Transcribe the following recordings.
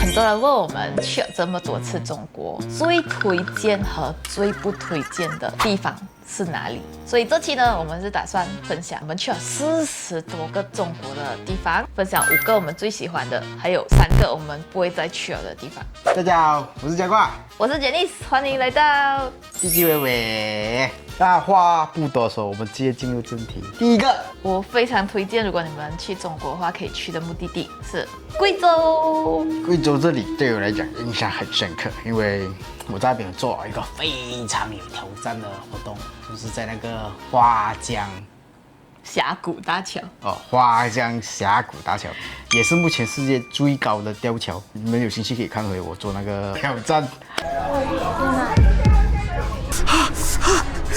很多人問我們去了這麼多次中國，最推薦和最不推薦的地方是哪裡？所以這期呢，我們是打算分享我們去了40多個中國的地方，分享5個我們最喜歡的，還有3個我們不會再去了的地方。大家好，我是嘉掛，我是 Janice， 歡迎來到唧唧歪歪。那話不多說，我們直接進入正題。第一個，我非常推薦，如果你們去中國的話，可以去的目的地是貴州。貴州這裡對我來講印象很深刻，因為我在那邊做了一個非常有挑戰的活動，就是在那个花江峽谷大橋花江峽谷大橋也是目前世界最高的吊橋。你們有興趣可以看回我做那個挑戰。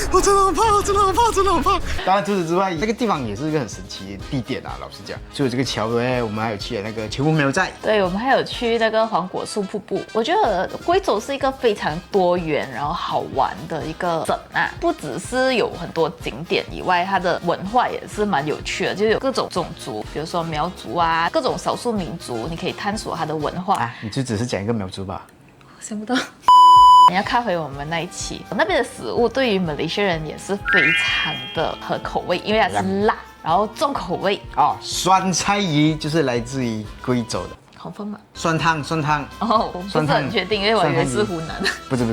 我真的很怕，真的很怕，真的很怕。當然，除此之外，這個地方也是一個很神奇的地點啊。老實講，除了這個橋呢，我們還有去了那個前門苗寨。對，我們還有去那個黃果樹瀑布。我覺得貴州是一個非常多元然後好玩的一個省啊，不只是有很多景點以外，它的文化也是蠻有趣的，就有各種種族，比如說苗族啊，各種少數民族，你可以探索它的文化。啊，你就只是講一個苗族吧？想不到。你要看回我們那一期，那邊的食物對於馬來西亞人也是非常的合口味，因為它是辣，然後重口味。酸菜魚就是來自於貴州的。好分嗎？酸湯。我不是很確定，因為我以為是湖南。不是，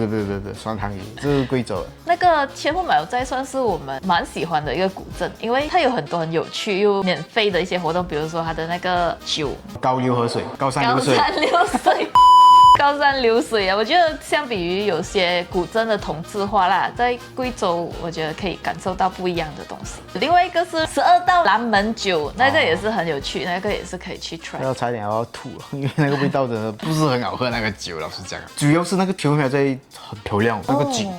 酸湯魚，這是貴州的。那個前門苗寨算是我們蠻喜歡的一個古鎮，因為它有很多很有趣又免費的一些活動，比如說它的那個酒，高流河水，高山流水。高山流水啊，我覺得相比於有些古鎮的同質化啦，在貴州我覺得可以感受到不一樣的東西。另外一個是12道蘭門酒，那個也是很有趣，那個也是可以去 try。差點要吐了，因為那個味道真的不是很好喝。那個酒老實講，主要是那個前門苗寨很漂亮，那個景。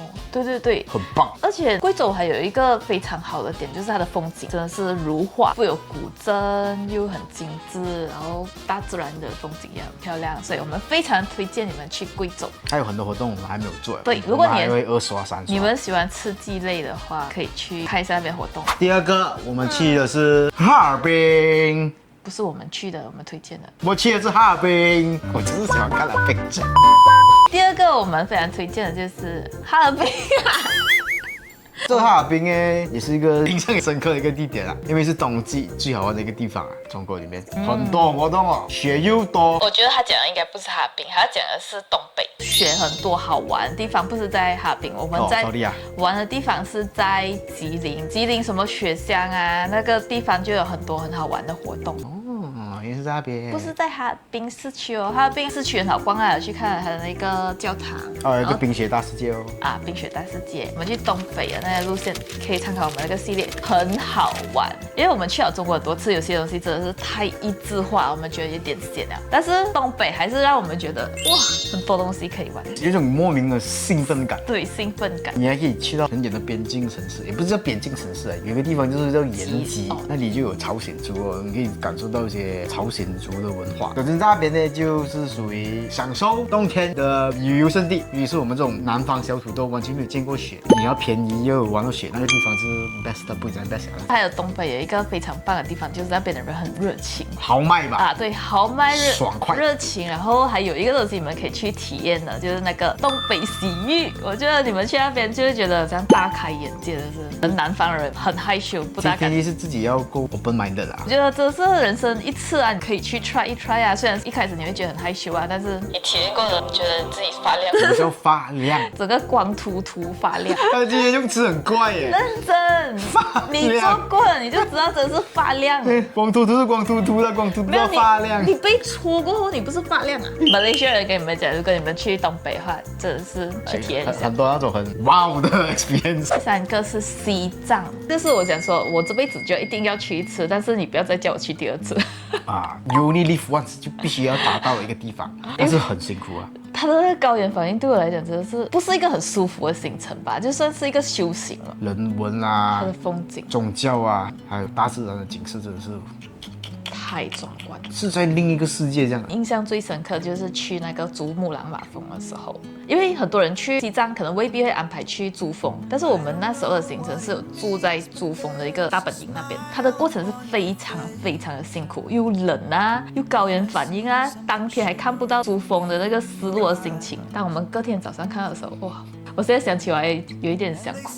對，很棒。而且貴州還有一個非常好的點，就是它的風景真的是如畫，富有古鎮又很精緻，然後大自然的風景也很漂亮，所以我們非常推薦你們去貴州。還有很多活動我們還沒有做。對，如果你會2刷3刷，你們喜歡刺激類的話，可以去看一下那邊活動。第二個我們去的是哈爾濱。不是我們去的，我們推薦的。我去的是哈爾濱，我就是喜歡看哈爾濱。第二個我們非常推薦的就是哈爾濱。這哈爾濱呢，也是一個印象深刻的一個地點啊，因為是冬季最好玩的一個地方啊。中國裡面很多活動哦，雪又多。我覺得他講的應該不是哈爾濱，他講的是東北。雪很多好玩的地方不是在哈爾濱，我們在玩的地方是在吉林。吉林什麼雪鄉啊，那個地方就有很多很好玩的活動。也是在那邊，不是在哈爾濱市區哦。哈爾濱市區很好逛啊，有去看它的那個教堂。有一個冰雪大世界哦。冰雪大世界，我們去東北的那個路線可以參考我們那個系列，很好玩。因為我們去了中國很多次，有些東西真的是太一致化，我們覺得有點閒了。但是東北還是讓我們覺得哇，很多東西可以玩，有一種莫名的興奮感。對，興奮感。你還可以去到很遠的邊境城市，也不是叫邊境城市啊，有一個地方就是叫延吉，那裡就有朝鮮族哦，你可以感受到一些朝鮮族的文化。總之那邊呢，就是屬於享受冬天的旅遊勝地。於是我們這種南方小土豆完全沒有見過雪，你要便宜又有玩到雪，那個地方是 best 的，不講 best 了。還有東北有一個非常棒的地方，就是那邊的人很熱情，豪邁吧？對，豪邁爽快、熱情。然後還有一個東西你們可以去體驗的，就是那個東北洗浴。我覺得你們去那邊就會覺得這樣大開眼界的是，南方人很害羞，不大敢。前提是自己要夠 open minded 啦。我覺得這是人生一次啊，你可以去 try 一 try 啊。雖然一開始你會覺得很害羞啊，但是你體驗過了，你覺得自己發亮。什麼叫發亮？整個光禿禿發亮。他今天用詞很怪耶。認真。你做過了，你就知道真的是發亮。光禿禿是光禿禿的，光禿禿叫發亮。你被戳過後，你不是發亮啊？馬來西亞人跟你們講，如果你們去東北的話，真的是去體驗一下。很多那種很 wow 的 experience。第3個是西藏，這是我想說，我這輩子就一定要去一次，但是你不要再叫我去第2次。You only live once， 就必須要達到的一個地方，但是很辛苦啊。它的那個高原反應對我來講真的是不是一個很舒服的行程吧，就算是一個修行了。人文啊，它的風景、宗教啊，還有大自然的景色真的是太壯觀，是在另一個世界這樣。印象最深刻就是去那個珠穆朗瑪峰的時候，因為很多人去西藏可能未必會安排去珠峰，但是我們那時候的行程是有住在珠峰的一個大本營那邊，它的過程是非常非常的辛苦，又冷啊，又高原反應啊，當天還看不到珠峰的那個失落的心情。當我們隔天早上看到的時候，哇！我現在想起來有一點想哭，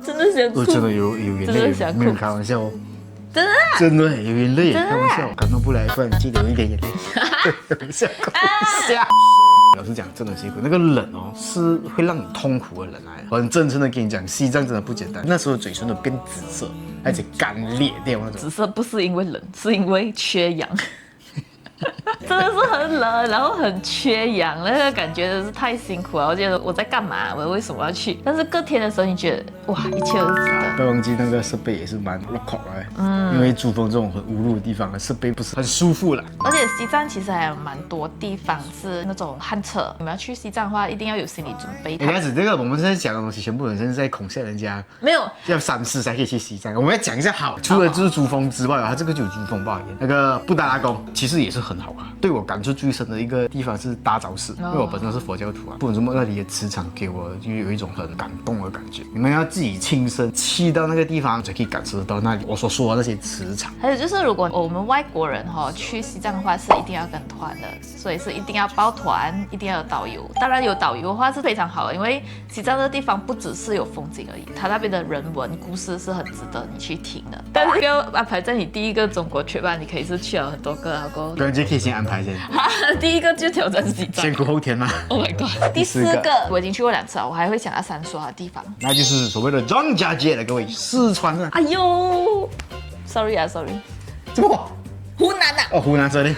真的想哭，真的有眼淚，沒有開玩笑哦。真的、啊，真的有眼淚，開玩笑，感動不來分，記得有一點眼淚。笑，老實講，真的辛苦。那個冷哦，是會讓你痛苦的冷來。很真誠的跟你講，西藏真的不簡單。那時候嘴唇都變紫色，而且乾裂掉那種。紫色不是因為冷，是因為缺氧。真的是很冷，然後很缺氧，那個感覺真是太辛苦了。我覺得我在幹嘛？我為什麼要去？但是隔天的時候，你覺得哇，一切都是值得。不要忘記那個設備也是蠻落口的，因為珠峰這種很無路的地方，設備不是很舒服了。而且西藏其實還有蠻多地方是那種旱廁，你們要去西藏的話，一定要有心理準備。一開始這個我們現在講的東西，全部人是在恐嚇人家，沒有要3次才可以去西藏。我們要講一下好，除了就是珠峰之外，它這個就有珠峰罷了。那個布達拉宮其實也是很好啊。對我感觸最深的一個地方是大昭寺，因為我本身是佛教徒啊，不管什麼那裡的磁場給我就有一種很感動的感覺。你們要自己親身去到那個地方，才可以感受到那裡我所說的那些磁場。還有就是，如果我們外國人去西藏的話，是一定要跟團的，所以是一定要包團，一定要有導遊。當然有導遊的話是非常好的，因為西藏這個地方不只是有風景而已，它那邊的人文故事是很值得你去聽的。但是不要安排在你第一個中國 trip 吧，你可以是去了很多個，然後感覺可以先安排先。第一個就挑戰西藏，先苦後甜嗎 ？Oh my god！第4個我已經去過2次了，我還會想要3刷的地方，那就是所謂的張家界了，各位，四川啊。哎呦 ，sorry 啊 ，sorry。怎麼？湖南啊？哦，湖南這裡，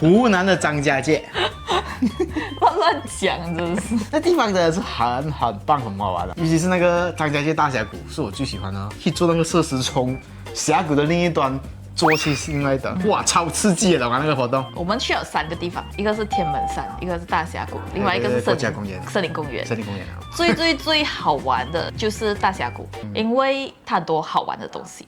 湖南的張家界。亂講，真的是。那地方真的是很棒，很好玩的，尤其是那個張家界大峽谷，是我最喜歡的。去做那個設施，從峽谷的另一端坐去另外一端，哇，超刺激的！玩那個活動。我們去了3個地方，一個是天門山，一個是大峽谷，另外一個是森林公園。森林公園最好玩的就是大峽谷，因為它很多好玩的東西。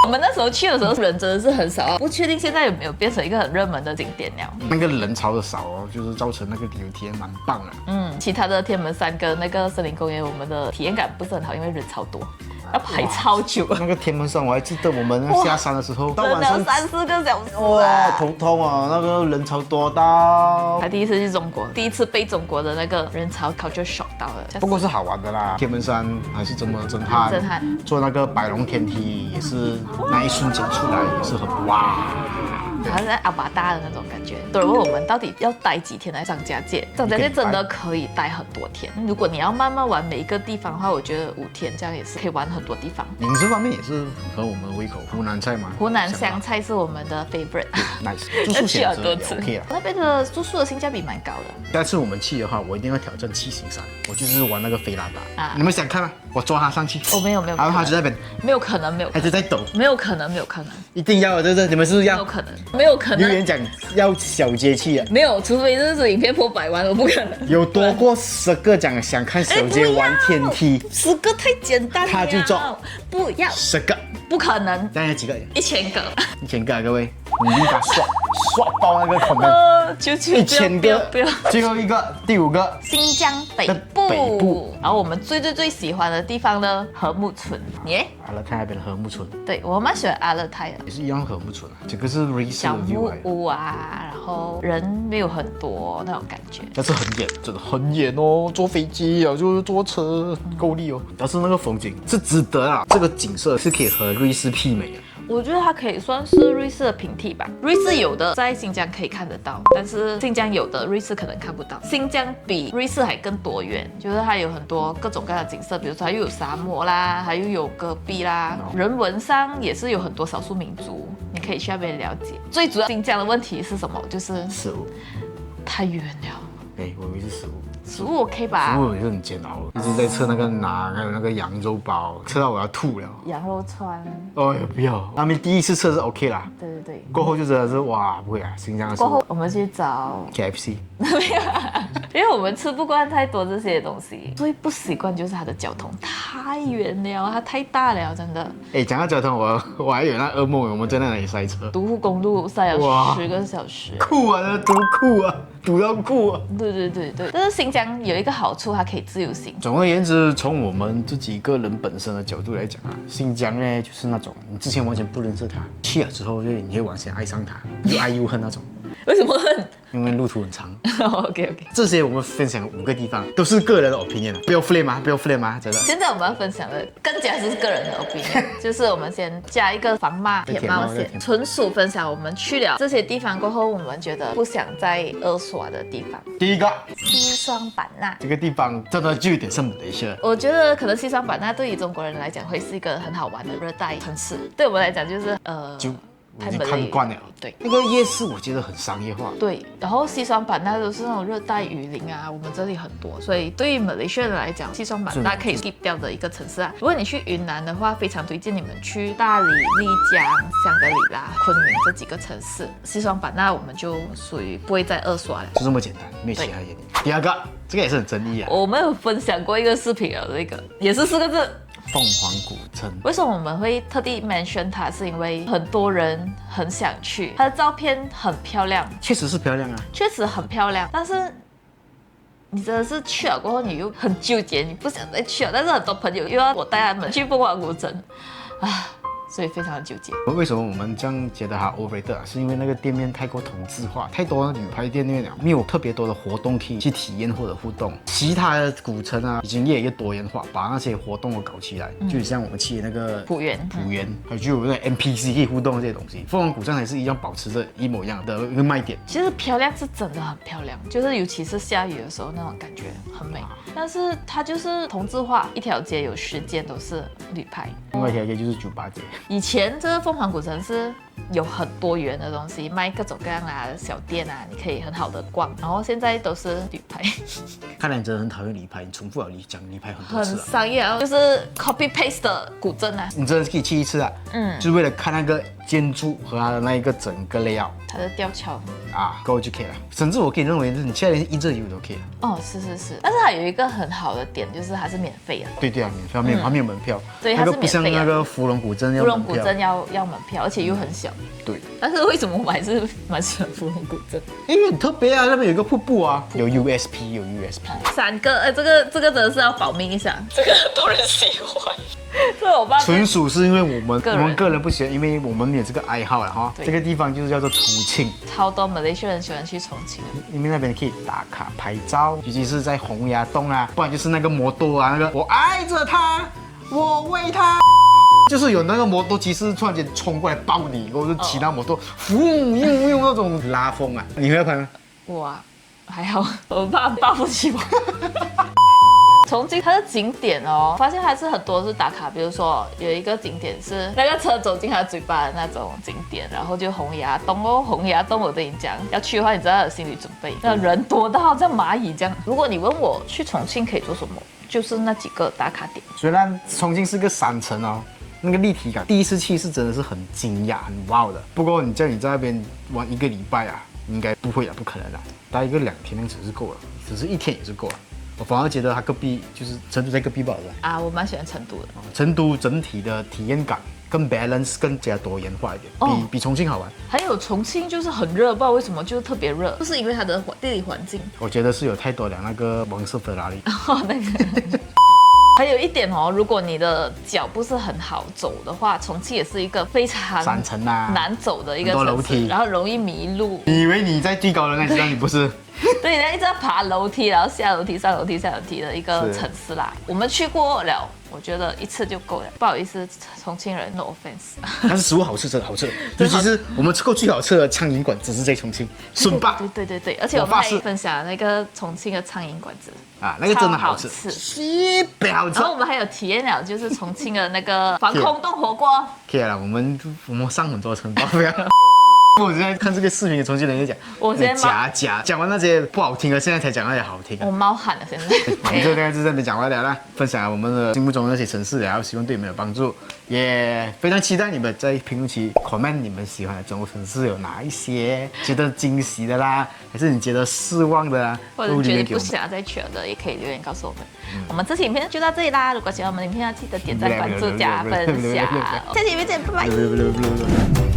我們那時候去的時候人真的是很少啊，不確定現在有沒有變成一個很熱門的景點了。那個人潮的少哦，就是造成那個旅遊體驗蠻棒的。其他的天門山跟那個森林公園，我們的體驗感不是很好，因為人超多。要排超久。那個天門山我還記得，我們下山的時候，到晚上3、4個小時。哇，頭痛啊！那個人潮多到。他第一次去中國，第一次被中國的那個人潮 culture shock 到了。不過是好玩的啦，天門山還是這麼震撼。震撼。坐那個百龍天梯也是那一瞬間出來也是很哇。好像在阿巴達的那種感覺。有人問我們到底要待幾天來張家界？張家界真的可以待很多天。如果你要慢慢玩每一個地方的話，我覺得5天這樣也是可以玩很多地方。飲食方面也是很合我們的胃口，湖南菜嘛。湖南湘菜是我們的 favorite。Nice。住宿選擇 OK 了。那邊的住宿的性價比蠻高的。下次我們去的話，我一定要挑戰七星山，我就是玩那個飛拉達啊。你們想看嗎？我抓他上去。哦，没有。然後他就在那邊。沒有可能，他就在抖。沒有可能。一定要的，對不對？你們是不是要？沒有可能。留言講要小節氣啊。沒有，除非這是影片破100萬，我不可能。有多過10個講想看小節玩天梯，10個太簡單了。他就做，不要10個，不可能。大概幾個？1000個。1000個啊，各位，你立馬刷爆那個comment。1000個，不要。最後一個，第5個，新疆北部。然後我們最喜歡的地方呢，禾木村。耶。阿勒泰那邊的禾木村。對，我蠻喜歡阿勒泰的。也是一樣禾木村啊，這個是瑞士的 view。小木屋啊，然後人沒有很多那種感覺。但是很遠，真的很遠哦，坐飛機啊，就是坐車夠力哦。但是那個風景是值得啊，這個景色是可以和瑞士媲美的。我覺得它可以算是瑞士的平替吧。瑞士有的在新疆可以看得到，但是新疆有的瑞士可能看不到。新疆比瑞士還更多元，就是它有很多各种各樣的景色，比如說它又有沙漠啦，它又有戈壁啦，人文上也是有很多少數民族，你可以去那邊了解。最主要新疆的問題是什麼？就是食物太遠了。我以為是食物。食物 OK 吧？食物也是很煎熬，一直在測那個鈉，還有那個羊肉包，測到我要吐了。羊肉串。哦呦，不要！他們第一次測是 OK 啦。對對對。過後就真的是哇，不會啊，新疆的食物。過後我們去找 KFC。沒有，因為我們吃不慣太多這些東西，最不習慣就是它的交通太遠了，它太大了，真的。講到交通，我還有那噩夢，我們在那裡塞車，獨戶公路塞了10個小時，酷啊，那多酷啊！堵到酷啊！對，但是新疆有一個好處，它可以自由行。總而言之，從我們自己個人本身的角度來講啊，新疆呢就是那種你之前完全不認識它，去了之後就你會完全愛上它，又愛又恨那種。為什麼恨？因為路途很長。OK。這些我們分享5個地方，都是個人的 opinion，不要 flame 嗎？不要 flame 嗎？真的。現在我們要分享的更加是個人的 opinion，就是我們先加一個防罵鐵冒險，純屬分享。我們去了這些地方過後，我們覺得不想再二刷的地方。第一個，西雙版納這個地方真的就有點像馬來西亞。我覺得可能西雙版納對於中國人來講會是一個很好玩的熱帶城市，對我們來講就是已經看慣了。對，那個夜市我覺得很商業化。對，然後西双版納都是那種熱帶雨林啊，我們這裡很多，所以對於馬來西亞人來講，西雙版納可以 skip 掉的一個城市啊。如果你去雲南的話，非常推薦你們去大理、麗江、香格里拉、昆明這幾個城市。西雙版納我們就屬於不會再二刷了，就這麼簡單，沒有其他原因。第二個，這個也是很爭議啊。我們有分享過一個視頻啊，這個也是4個字。鳳凰古鎮，為什麼我們會特地 mention 它？是因為很多人很想去，它的照片很漂亮，確實是漂亮啊，確實很漂亮。但是你真的是去了過後，你又很糾結，你不想再去了。但是很多朋友又要我帶他們去鳳凰古鎮，啊。所以非常的糾結。為什麼我們這樣覺得它 overrated 啊？是因為那個店面太過同質化，太多旅拍店面了，沒有特別多的活動可以去體驗或者互動。其他的古城啊，已經越來越多元化，把那些活動都搞起來，就像我們去的那個浦園，還有那 NPC 可以互動的這些東西。鳳凰古鎮還是一樣保持着一模一樣的一個賣點。其實漂亮是真的很漂亮，就是尤其是下雨的時候那種感覺很美。但是它就是同質化，一條街有10間都是旅拍，另外一條街就是酒吧街。以前這個鳳凰古城是有很多元的東西，賣各種各樣的小店啊，你可以很好的逛。然後現在都是旅拍。看來你真的很討厭旅拍，你重複了講旅拍很多次。很商業，就是 copy paste 的古鎮啊。你真的可以去一次啊，就是為了看那個建築和它的那一個整個 layout。它的吊橋啊，夠就可以了。甚至我可以認為，你现在連一日遊都可以了。哦，是。但是它有一個很好的點，就是它是免費的。對啊，免費，它沒有門票。对，它是免費的。不像那個芙蓉古鎮要門票。芙蓉古鎮要門票，而且又很小。對。但是為什麼我還是蠻喜歡芙蓉古鎮？因為很特別啊，那邊有一個瀑布啊，有 USP。3個，這個真的是要保命一下，這個很多人喜歡。這我爸純屬是因為我們個人不喜歡，因為我們有這個愛好了哈。這個地方就是叫做重慶，超多馬來西亞人喜歡去重慶，因為那邊可以打卡拍照，尤其是在洪崖洞啊，不然就是那個摩托啊，那個我愛着他，我為他，就是有那個摩托騎士突然間衝過來抱你，我就騎到摩托，用那種拉風啊，你會要拍嗎？哇，還好，我怕抱不起我。重慶它的景點哦，發現還是很多是打卡，比如說有一個景點是那個車走進他嘴巴的那種景點，然後就洪崖洞哦，洪崖洞我跟你講，要去的話你知道有心理準備，那人多到像螞蟻這樣。如果你問我去重慶可以做什麼，就是那幾個打卡點。雖然重慶是個山城哦，那個立體感，第一次去是真的是很驚訝、很 wow 的。不過你在那邊玩1個禮拜啊，應該不會啊，不可能啦，待1個2天那只是夠了，只是1天也是夠了。我反而覺得它隔壁就是成都在隔壁吧，是吧？啊，我蠻喜歡成都的。成都整體的體驗感更 balance，更加多元化一點，比重慶好玩。還有重慶就是很熱，不知道為什麼就是特別熱，就是因為它的地理環境。我覺得是有太多了那個黃色法拉利。哦，那個。還有一點哦，如果你的腳不是很好走的話，重慶也是一個非常山城啊，難走的一個城市，很多樓梯，然後容易迷路。你以為你在最高的那地方，你不是？對，你一直要爬樓梯，然後下樓梯、上樓梯、下樓梯的一個城市啦。我們去過了，我覺得1次就夠了。不好意思，重慶人 ，no offense。但是食物好吃，真的好吃。尤其是我們吃過最好吃的蒼蠅館，只是在重慶，順霸。對，而且我們還分享那個重慶的蒼蠅館子啊，那個真的好吃，西北好吃。然後我們還有體驗了，就是重慶的那個防空洞火鍋。可以了，我們上很多城堡。我現在看這個視頻的重慶人就講，我先講完那些不好聽的，現在才講那些好聽的。我冒汗了，現在。廣州大概就這邊講完了啦，分享了我們的心目中的那些城市，然後希望對你們有幫助，也非常期待你們在評論區 comment 你們喜歡的中國城市有哪一些，覺得驚喜的啦，還是你覺得失望的啦，或者覺得不想再去了的，也可以留言告訴我們。我們這期影片就到這裡啦，如果喜歡我們的影片，要記得點讚、關注、加分享。下期影片見，拜拜。